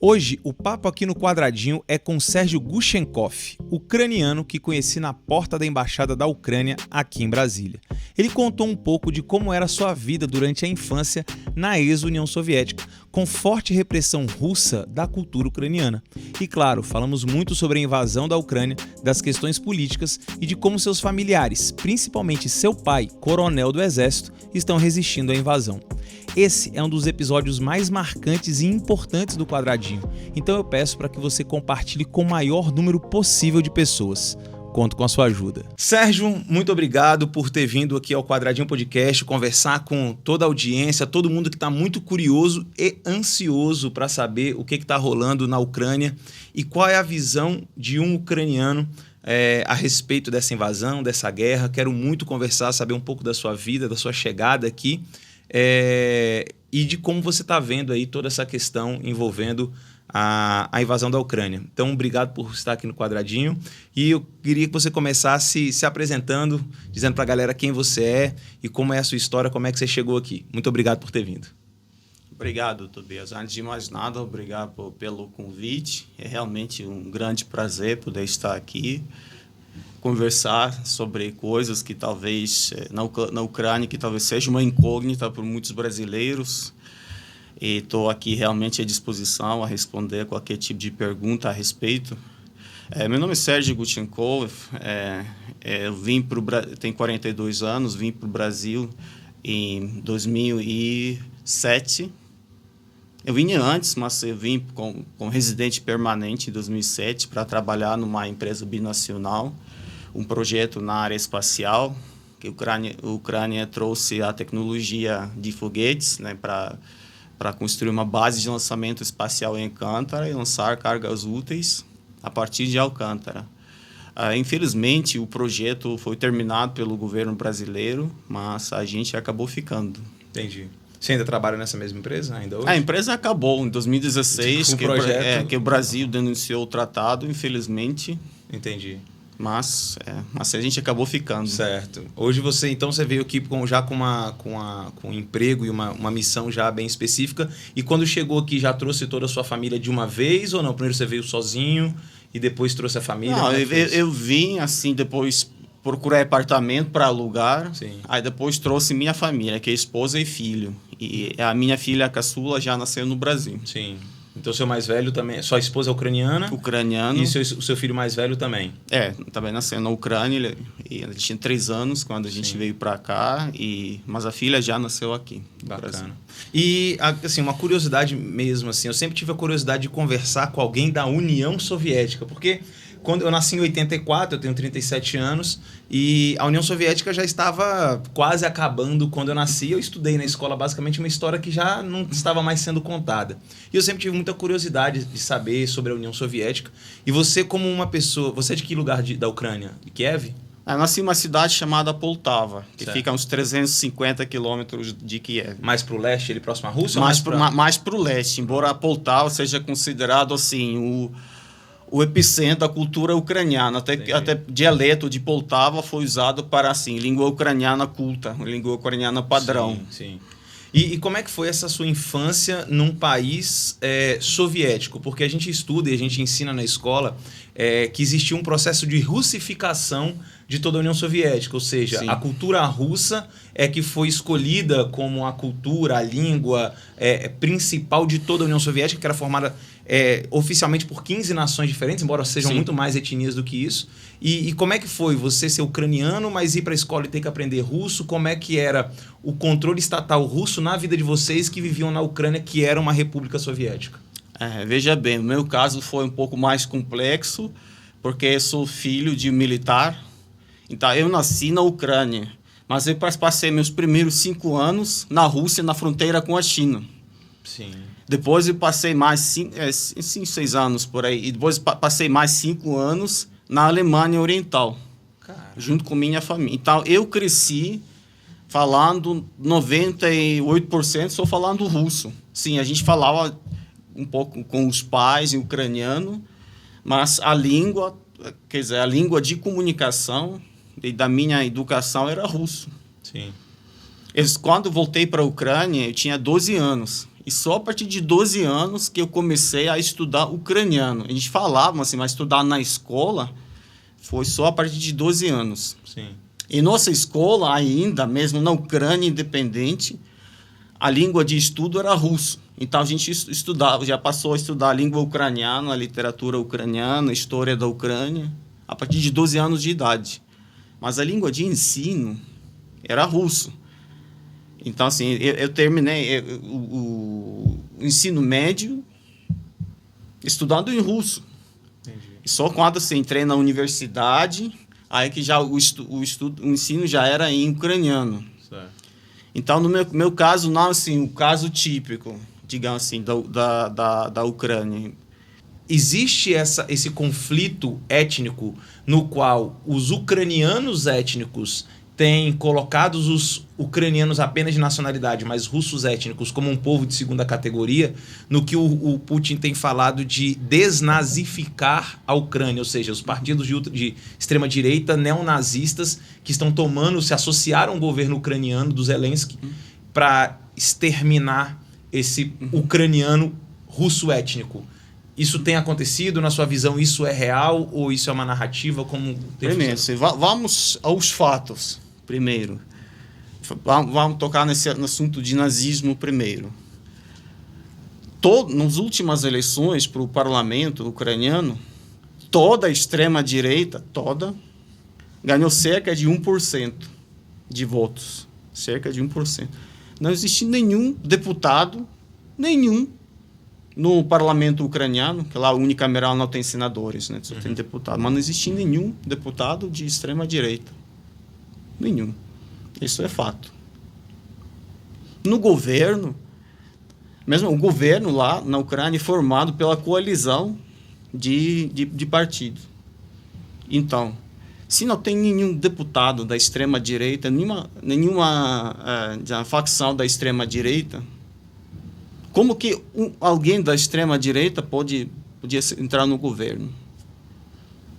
Hoje, o papo aqui no Quadradinho é com Sérgio Guchenkov, ucraniano que conheci na porta da Embaixada da Ucrânia aqui em Brasília. Ele contou um pouco de como era a sua vida durante a infância na ex-União Soviética, com forte repressão russa da cultura ucraniana. E claro, falamos muito sobre a invasão da Ucrânia, das questões políticas e de como seus familiares, principalmente seu pai, coronel do exército, estão resistindo à invasão. Esse é um dos episódios mais marcantes e importantes do Quadradinho, então eu peço para que você compartilhe com o maior número possível de pessoas. Conto com a sua ajuda. Sérgio, muito obrigado por ter vindo aqui ao Quadradinho Podcast, conversar com toda a audiência, todo mundo que está muito curioso e ansioso para saber o que está rolando na Ucrânia e qual é a visão de um ucraniano a respeito dessa invasão, dessa guerra. Quero muito conversar, saber um pouco da sua vida, da sua chegada aqui. E de como você está vendo aí toda essa questão envolvendo a invasão da Ucrânia. Então, obrigado por estar aqui no Quadradinho. E eu queria que você começasse se apresentando, dizendo para a galera quem você é e como é a sua história, como é que você chegou aqui. Muito obrigado por ter vindo. Obrigado, Tobias. Antes de mais nada, obrigado pelo convite. É realmente um grande prazer poder estar aqui, conversar sobre coisas que talvez na Ucrânia que talvez seja uma incógnita para muitos brasileiros, e estou aqui realmente à disposição a responder qualquer tipo de pergunta a respeito. Meu nome é Sérgio Guchenkov, eu tenho 42 anos, vim para o Brasil em 2007. Eu vinha antes, mas eu vim com residente permanente em 2007 para trabalhar numa empresa binacional, um projeto na área espacial, que a Ucrânia trouxe a tecnologia de foguetes, né, para construir uma base de lançamento espacial em Alcântara e lançar cargas úteis a partir de Alcântara. Infelizmente, o projeto foi terminado pelo governo brasileiro, mas a gente acabou ficando. Entendi. Você ainda trabalha nessa mesma empresa ainda hoje? A empresa acabou em 2016, que o Brasil denunciou o tratado, infelizmente. Entendi. Mas a gente acabou ficando. Certo. Hoje você veio aqui já com um emprego e uma missão já bem específica. E quando chegou aqui, já trouxe toda a sua família de uma vez ou não? Primeiro você veio sozinho e depois trouxe a família? Não, eu vim assim, depois procurei apartamento para alugar. Sim. Aí depois trouxe minha família, que é esposa e filho. E a minha filha, a caçula, já nasceu no Brasil. Sim. Então, seu mais velho também... Sua esposa é ucraniana? Ucraniano. E o seu filho mais velho também? Também nasceu na Ucrânia. Ele tinha 3 anos quando a gente veio para cá. Mas a filha já nasceu aqui. Bacana. E, assim, uma curiosidade mesmo, assim, eu sempre tive a curiosidade de conversar com alguém da União Soviética, porque... Quando eu nasci em 84, eu tenho 37 anos, e a União Soviética já estava quase acabando quando eu nasci. Eu estudei na escola basicamente uma história que já não estava mais sendo contada. E eu sempre tive muita curiosidade de saber sobre a União Soviética. E você, como uma pessoa... Você é de que lugar da Ucrânia? De Kiev? Eu nasci em uma cidade chamada Poltava, que fica a uns 350 quilômetros de Kiev. Mais para o leste, ele próximo à Rússia? Mais para o leste, embora a Poltava seja considerado assim o epicentro da cultura ucraniana. Até dialeto de Poltava foi usado para, assim, língua ucraniana culta, língua ucraniana padrão. Sim. E como é que foi essa sua infância num país soviético? Porque a gente estuda e a gente ensina na escola que existia um processo de russificação de toda a União Soviética, ou seja, a cultura russa é que foi escolhida como a cultura, a língua principal de toda a União Soviética, que era formada oficialmente por 15 nações diferentes, embora sejam muito mais etnias do que isso. E como é que foi você ser ucraniano, mas ir para a escola e ter que aprender russo? Como é que era o controle estatal russo na vida de vocês que viviam na Ucrânia, que era uma república soviética? Veja bem, no meu caso foi um pouco mais complexo, porque eu sou filho de militar. Então, eu nasci na Ucrânia, mas eu passei meus primeiros 5 anos na Rússia, na fronteira com a China. Sim. Depois eu passei mais 6 anos por aí. E depois passei mais 5 anos na Alemanha Oriental, junto com minha família. Então, eu cresci falando 98% só falando russo. Sim, a gente falava um pouco com os pais em ucraniano, mas a língua, quer dizer, a língua de comunicação e da minha educação era russo. Sim. Quando voltei para a Ucrânia, eu tinha 12 anos. E só a partir de 12 anos que eu comecei a estudar ucraniano. A gente falava assim, mas estudar na escola foi só a partir de 12 anos. Sim. E nossa escola ainda, mesmo na Ucrânia independente, a língua de estudo era russo. Então a gente estudava, já passou a estudar a língua ucraniana, a literatura ucraniana, a história da Ucrânia, a partir de 12 anos de idade. Mas a língua de ensino era russo. Então, assim, eu terminei o ensino médio estudando em russo. Entendi. E só quando assim, entrei na universidade, aí que já o ensino já era em ucraniano. Certo. Então, no meu caso, não assim, o caso típico, digamos assim, da Ucrânia. Existe esse conflito étnico no qual os ucranianos étnicos têm colocado os ucranianos apenas de nacionalidade, mas russos étnicos como um povo de segunda categoria, no que o Putin tem falado de desnazificar a Ucrânia, ou seja, os partidos de extrema-direita neonazistas que estão se associaram ao governo ucraniano do Zelensky para exterminar esse ucraniano russo étnico. Isso tem acontecido? Na sua visão, isso é real ou isso é uma narrativa? Primeiro, vamos aos fatos, primeiro. Vamos tocar no assunto de nazismo primeiro. Nas últimas eleições para o parlamento ucraniano, toda a extrema-direita, ganhou cerca de 1% de votos. Cerca de 1%. Não existe nenhum deputado, no parlamento ucraniano, que lá unicameral não tem senadores, né? Só tem deputado. Mas não existe nenhum deputado de extrema-direita. Nenhum. Isso é fato. No governo, mesmo o governo lá na Ucrânia é formado pela coalizão de partidos. Então, se não tem nenhum deputado da extrema-direita, nenhuma facção da extrema-direita, como que alguém da extrema-direita podia entrar no governo?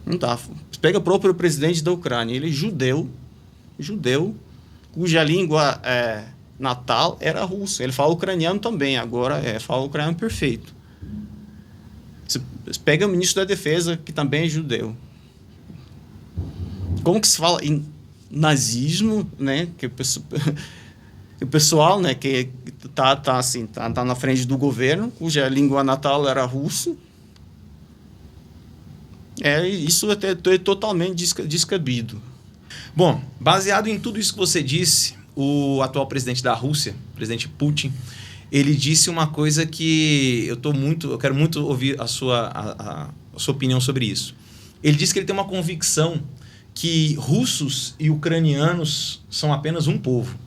Não dá. Pega o próprio presidente da Ucrânia, ele é judeu, cuja língua natal era russo. Ele fala ucraniano também, agora fala ucraniano perfeito. Você pega o ministro da Defesa, que também é judeu. Como que se fala em nazismo, né? Que o pessoal, né, que tá na frente do governo, cuja língua natal era russo, isso é totalmente descabido. Bom, baseado em tudo isso que você disse, o atual presidente da Rússia, o presidente Putin, ele disse uma coisa que eu quero muito ouvir a sua opinião sobre isso. Ele disse que ele tem uma convicção que russos e ucranianos são apenas um povo.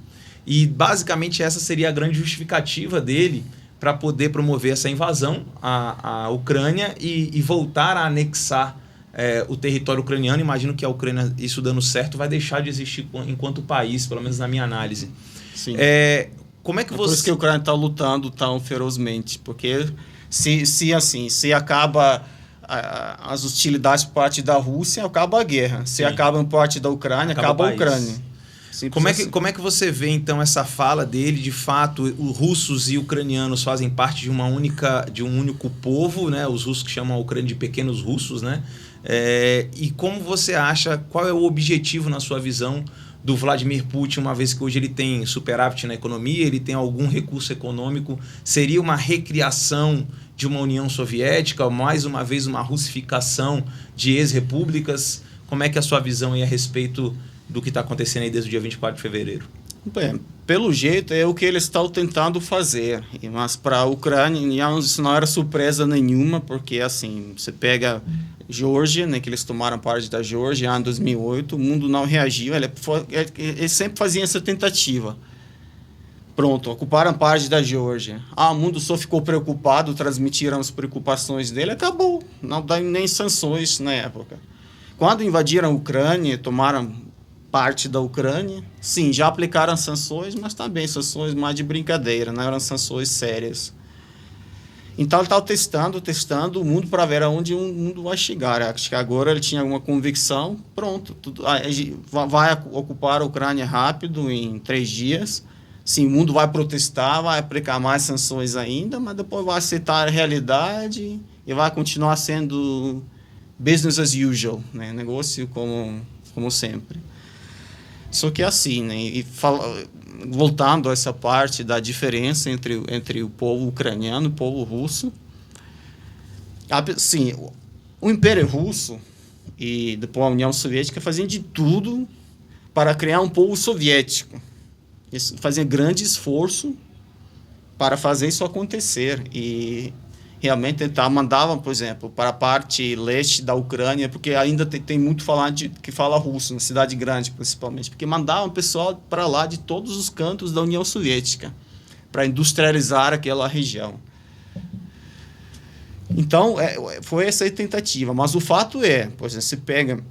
E, basicamente, essa seria a grande justificativa dele para poder promover essa invasão à Ucrânia e voltar a anexar o território ucraniano. Imagino que a Ucrânia, isso dando certo, vai deixar de existir enquanto país, pelo menos na minha análise. Sim. Como é que por isso que a Ucrânia está lutando tão ferozmente, porque se acaba as hostilidades por parte da Rússia, acaba a guerra. Se acaba por parte da Ucrânia, acaba a Ucrânia. Como é que você vê, então, essa fala dele? De fato, os russos e ucranianos fazem parte de um único povo, né? Os russos que chamam a Ucrânia de pequenos russos, né? E como você acha, qual é o objetivo, na sua visão, do Vladimir Putin, uma vez que hoje ele tem superávit na economia, ele tem algum recurso econômico? Seria uma recriação de uma União Soviética, mais uma vez uma russificação de ex-repúblicas? Como é que é a sua visão aí a respeito do que está acontecendo aí desde o dia 24 de fevereiro? Bem, pelo jeito é o que eles estão tentando fazer, mas para a Ucrânia isso não era surpresa nenhuma, porque assim, você pega Geórgia, né, que eles tomaram parte da Geórgia em 2008, o mundo não reagiu, eles sempre faziam essa tentativa. Pronto, ocuparam parte da Geórgia. O mundo só ficou preocupado, transmitiram as preocupações dele, acabou, não dá nem sanções na época. Quando invadiram a Ucrânia, tomaram parte da Ucrânia, sim, já aplicaram sanções, mas também sanções mais de brincadeira, não eram sanções sérias. Então ele estava testando o mundo para ver aonde o mundo vai chegar. Acho que agora ele tinha alguma convicção, pronto, vai ocupar a Ucrânia rápido, em 3 dias, sim, o mundo vai protestar, vai aplicar mais sanções ainda, mas depois vai aceitar a realidade e vai continuar sendo business as usual, né? Negócio como sempre. Só que assim, né? Voltando a essa parte da diferença entre o povo ucraniano e o povo russo, sim, o Império Russo e depois a União Soviética faziam de tudo para criar um povo soviético. Eles faziam grande esforço para fazer isso acontecer e realmente mandavam, por exemplo, para a parte leste da Ucrânia, porque ainda tem muito falante que fala russo, na cidade grande principalmente, porque mandavam pessoal para lá de todos os cantos da União Soviética para industrializar aquela região. Então, foi essa a tentativa, mas o fato é, por exemplo, você pega,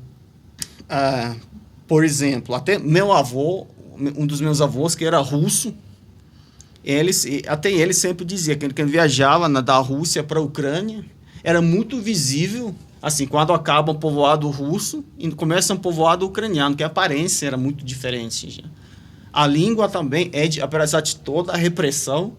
por exemplo, até meu avô, um dos meus avós que era russo, até ele sempre dizia que quando viajava da Rússia para a Ucrânia, era muito visível, assim, quando acaba um povoado russo e começa um povoado ucraniano, que a aparência era muito diferente. Já. A língua também, apesar de toda a repressão,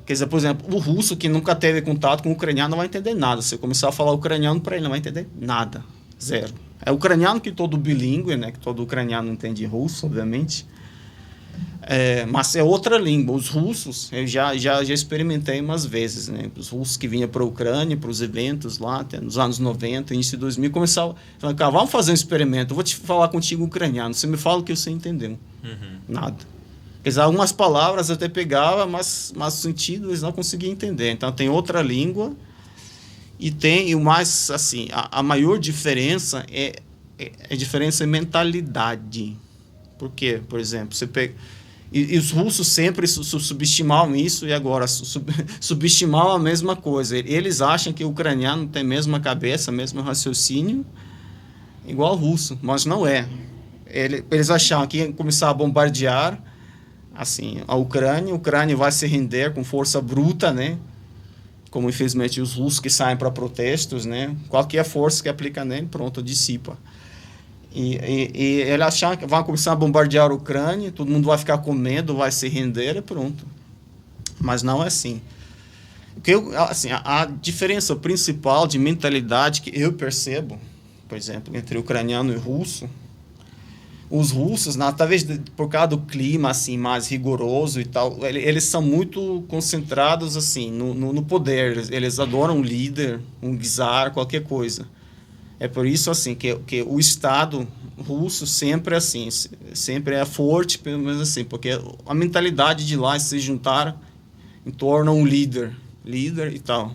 quer dizer, por exemplo, o russo que nunca teve contato com o ucraniano não vai entender nada. Se eu começar a falar ucraniano para ele, não vai entender nada. Zero. É o ucraniano que todo bilíngue, né? Que todo ucraniano entende russo, obviamente. Mas é outra língua. Os russos, eu já experimentei umas vezes, né? Os russos que vinham para a Ucrânia, para os eventos lá, até nos anos 90, início de 2000, começavam a falar, cara, vamos fazer um experimento, eu vou te falar contigo ucraniano, você me fala o que você entendeu. Nada. Quer dizer, algumas palavras até pegava, mas o sentido eles não conseguiam entender. Então, tem outra língua e o mais, assim, a maior diferença é a diferença em mentalidade. Por quê? Por exemplo, você pega... E os russos sempre subestimavam isso e agora subestimavam a mesma coisa. Eles acham que o ucraniano tem a mesma cabeça, o mesmo raciocínio, igual o russo, mas não é. Eles achavam que iam começar a bombardear assim, a Ucrânia vai se render com força bruta, né? Como infelizmente os russos que saem para protestos, né? Qualquer força que aplica nele, pronto, dissipa. E ele achar que vai começar a bombardear a Ucrânia, todo mundo vai ficar com medo, vai se render e pronto. Mas não é assim. Assim, a diferença principal de mentalidade que eu percebo, por exemplo, entre ucraniano e russo, os russos, talvez por causa do clima assim mais rigoroso e tal, eles são muito concentrados assim no poder. Eles adoram um líder, um czar, qualquer coisa. É por isso assim que o Estado russo sempre assim, sempre é forte, pelo menos assim, porque a mentalidade de lá é se juntar em torno a um líder e tal.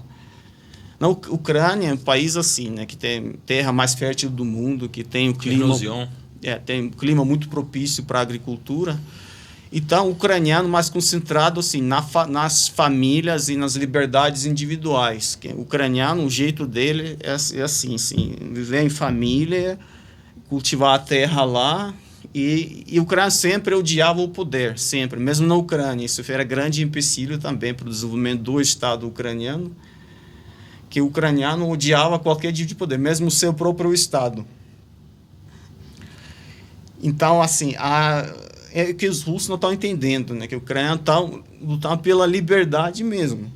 Na Ucrânia é um país assim, né, que tem terra mais fértil do mundo, que tem o clima, tem um clima muito propício para a agricultura. Então, o ucraniano mais concentrado assim, nas famílias e nas liberdades individuais. O ucraniano, o jeito dele é assim, viver em família, cultivar a terra lá. E o ucraniano sempre odiava o poder, sempre, mesmo na Ucrânia. Isso era grande empecilho também para o desenvolvimento do Estado ucraniano, que o ucraniano odiava qualquer tipo de poder, mesmo o seu próprio Estado. Então, assim, é que os russos não estão entendendo, né? Que o ucraniano está lutando pela liberdade mesmo.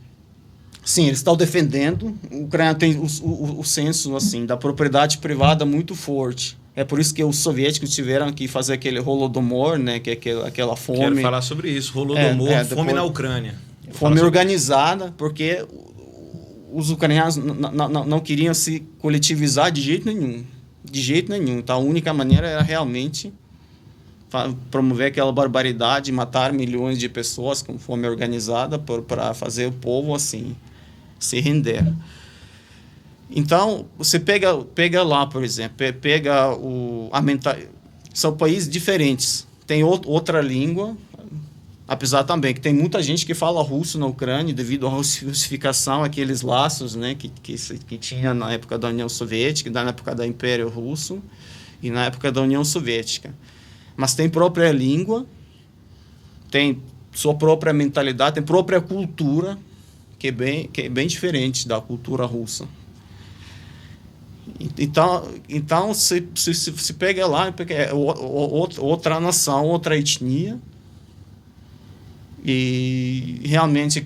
Sim, eles estão defendendo. O ucraniano tem o senso assim, da propriedade privada muito forte. É por isso que os soviéticos tiveram que fazer aquele Holodomor, né? Que é aquela fome. Quero falar sobre isso. Holodomor, fome na Ucrânia. Fome organizada, porque os ucranianos não queriam se coletivizar de jeito nenhum. De jeito nenhum. Então, a única maneira era realmente promover aquela barbaridade, matar milhões de pessoas com fome organizada para fazer o povo assim se render. Então, você pega lá, por exemplo, são países diferentes, tem outra língua, apesar também que tem muita gente que fala russo na Ucrânia devido à russificação, aqueles laços, né, que tinha na época da União Soviética, na época do Império Russo e na época da União Soviética. Mas tem própria língua, tem sua própria mentalidade, tem própria cultura, que é bem diferente da cultura russa. Então se pega lá, outra nação, outra etnia, E realmente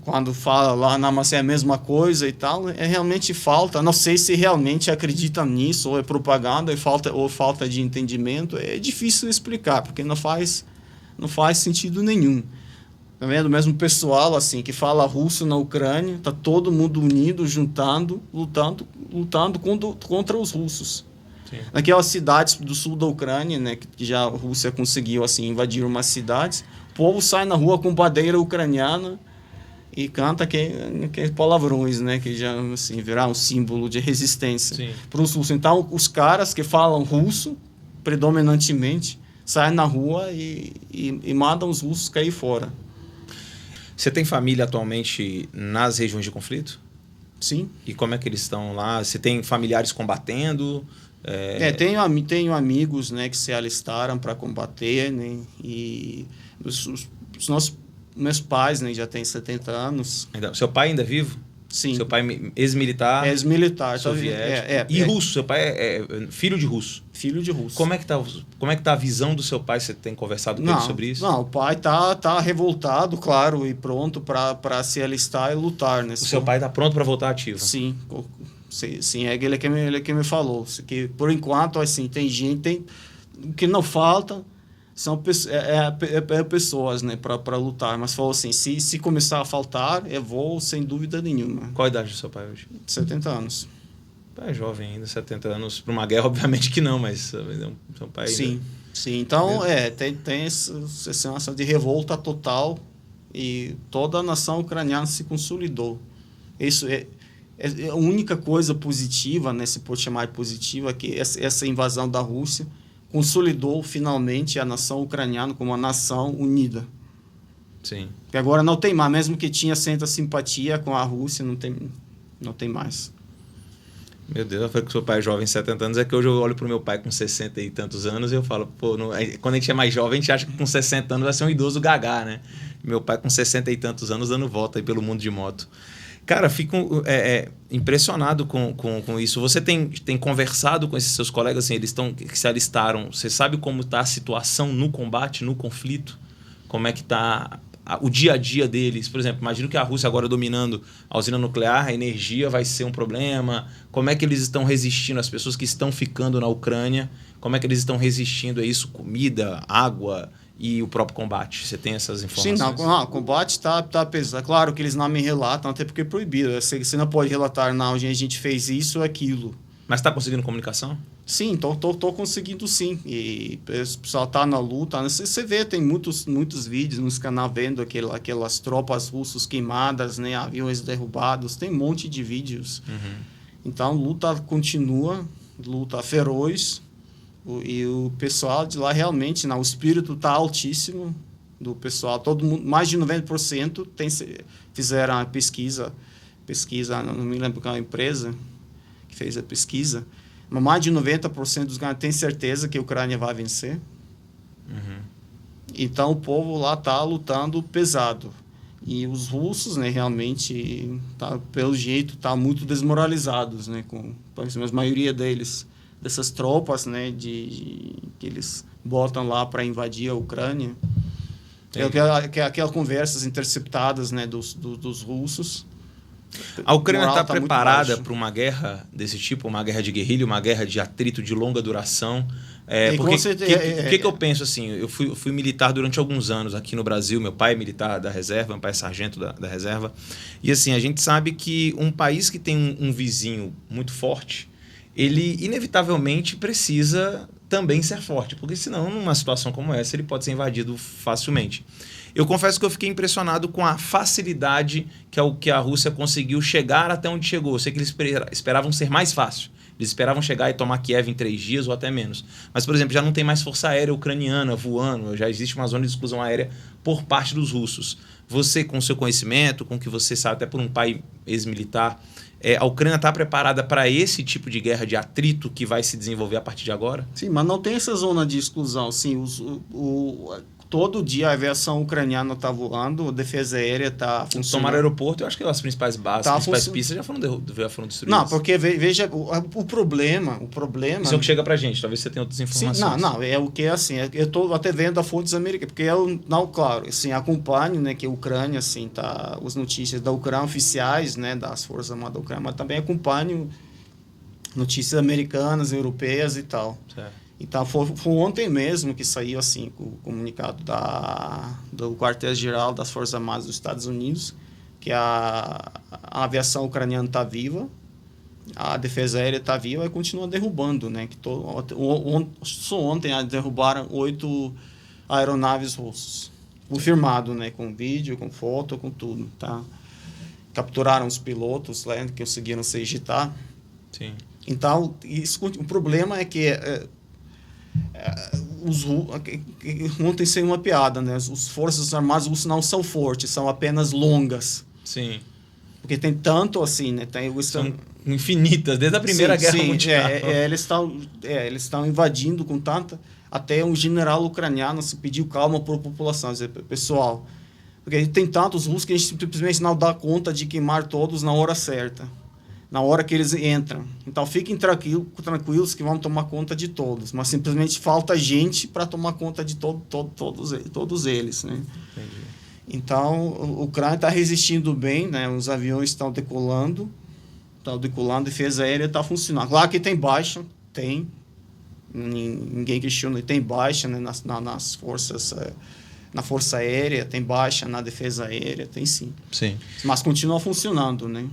quando fala lá na Amazônia é a mesma coisa e tal, realmente falta. Não sei se realmente acredita nisso, ou é propaganda, ou falta de entendimento. É difícil explicar, porque não faz sentido nenhum. Tá vendo? O mesmo pessoal assim, que fala russo na Ucrânia, tá todo mundo unido, lutando contra os russos. Sim. Naquelas cidades do sul da Ucrânia, né, que já a Rússia conseguiu assim, invadir umas cidades, o povo sai na rua com bandeira ucraniana e canta aqueles palavrões, né, que já assim, viraram um símbolo de resistência para os russos. Então, os caras que falam russo, predominantemente, saem na rua e mandam os russos cair fora. Você tem família atualmente nas regiões de conflito? Sim. E como é que eles estão lá? Você tem familiares combatendo? Tenho amigos, né, que se alistaram para combater, né, e meus pais, né, já têm 70 anos. Seu pai ainda é vivo? Sim. Seu pai ex-militar? Ex-militar. Soviético. E russo? Seu pai é filho de russo? Filho de russo. Como é que tá a visão do seu pai? Você tem conversado com ele sobre isso? Não, o pai tá revoltado, claro, e pronto para se alistar e lutar. Né? O seu pai tá pronto para voltar ativo? Sim. Sim, ele que me falou. Que, por enquanto, assim, tem gente que não falta, são pessoas, né, para lutar. Mas falou assim, se começar a faltar, eu vou sem dúvida nenhuma. Qual a idade do seu pai hoje? 70 anos. É jovem ainda, 70 anos. Para uma guerra, obviamente que não, mas seu pai sim, ainda... Sim. Então, tem essa sensação de revolta total e toda a nação ucraniana se consolidou. Isso é a única coisa positiva, né, se pode chamar de positiva, que essa invasão da Rússia consolidou finalmente a nação ucraniana como uma nação unida. Sim. Porque agora não tem mais, mesmo que tinha certa simpatia com a Rússia, não tem mais. Meu Deus, eu falei que seu pai é jovem, 70 anos, é que hoje eu olho pro meu pai com 60 e tantos anos e eu falo, pô, quando a gente é mais jovem, a gente acha que com 60 anos vai ser um idoso gagá, né? Meu pai com 60 e tantos anos dando volta aí pelo mundo de moto. Cara, fico impressionado com isso. Você tem conversado com esses seus colegas, assim, eles que se alistaram, você sabe como está a situação no combate, no conflito? Como é que está o dia a dia deles? Por exemplo, imagino que a Rússia agora dominando a usina nuclear, a energia vai ser um problema. Como é que eles estão resistindo, as pessoas que estão ficando na Ucrânia, como é que eles estão resistindo a isso? Comida, água e o próprio combate? Você tem essas informações? Sim, o combate está pesado. Claro que eles não me relatam, até porque é proibido. Você não pode relatar, não, a gente fez isso ou aquilo. Mas está conseguindo comunicação? Sim, tô conseguindo sim. E o pessoal está na luta. Você vê, tem muitos vídeos nos canais vendo aquelas tropas russas queimadas, né, aviões derrubados. Tem um monte de vídeos. Uhum. Então, luta continua, luta feroz. E o pessoal de lá realmente, o espírito está altíssimo do pessoal. Todo mundo, mais de 90% fizeram a pesquisa, não me lembro qual empresa que fez a pesquisa, mas mais de 90% dos ganhos tem certeza que a Ucrânia vai vencer. Uhum. Então o povo lá está lutando pesado. E os russos, né, realmente, pelo jeito, tá muito desmoralizados, né, com a maioria dessas tropas, né, que eles botam lá para invadir a Ucrânia. Aquelas conversas interceptadas, né, dos russos. A Ucrânia está preparada para uma guerra desse tipo, uma guerra de guerrilha, uma guerra de atrito de longa duração? O que eu penso assim? Eu fui militar durante alguns anos aqui no Brasil. Meu pai é militar da reserva, meu pai é sargento da reserva. E assim, a gente sabe que um país que tem um vizinho muito forte, ele inevitavelmente precisa também ser forte, porque senão, numa situação como essa, ele pode ser invadido facilmente. Eu confesso que eu fiquei impressionado com a facilidade que a Rússia conseguiu chegar até onde chegou. Eu sei que eles esperavam ser mais fácil. Eles esperavam chegar e tomar Kiev em 3 dias ou até menos. Mas, por exemplo, já não tem mais força aérea ucraniana voando, já existe uma zona de exclusão aérea por parte dos russos. Você, com o seu conhecimento, com o que você sabe, até por um pai ex-militar, a Ucrânia está preparada para esse tipo de guerra de atrito que vai se desenvolver a partir de agora? Sim, mas não tem essa zona de exclusão. Sim, todo dia a aviação ucraniana está voando, a defesa aérea está funcionando. Tomar aeroporto, eu acho que as principais bases, as principais pistas já foram destruídas. Não, porque veja o problema... Isso é o que chega pra gente, talvez você tenha outras informações. Sim, não, é o que é assim, eu estou até vendo a fontes americanas, porque eu, não, claro, assim, acompanho, né, que a Ucrânia, assim, tá, as notícias da Ucrânia oficiais, né, das Forças Armadas da Ucrânia, mas também acompanho notícias americanas, europeias e tal. Certo. Então, foi ontem mesmo que saiu assim, o comunicado do quartel-geral das Forças Armadas dos Estados Unidos, que a aviação ucraniana está viva, a defesa aérea está viva e continua derrubando. Né? Só ontem derrubaram 8 aeronaves russas. Confirmado, né? Com vídeo, com foto, com tudo. Tá? Capturaram os pilotos, né? Que conseguiram se ejetar. Sim. Então, o problema é que... ontem saiu uma piada, né? As forças armadas russas não são fortes, são apenas longas. Sim. Porque tem tanto assim, né? São infinitas, desde a Primeira Guerra Mundial. Eles estão invadindo com tanta... Até um general ucraniano pediu calma para a população, dizer, pessoal, porque tem tantos russos que a gente simplesmente não dá conta de queimar todos na hora certa, na hora que eles entram. Então, fiquem tranquilos que vão tomar conta de todos. Mas, simplesmente, falta gente para tomar conta de todos eles. Né? Entendi. Então, a Ucrânia está resistindo bem, né? Os aviões estão decolando, a defesa aérea está funcionando. Claro que tem baixa, tem. Ninguém questiona, tem baixa, né? nas forças... Na Força Aérea, tem baixa, na Defesa Aérea, tem sim. Sim. Mas continua funcionando, né?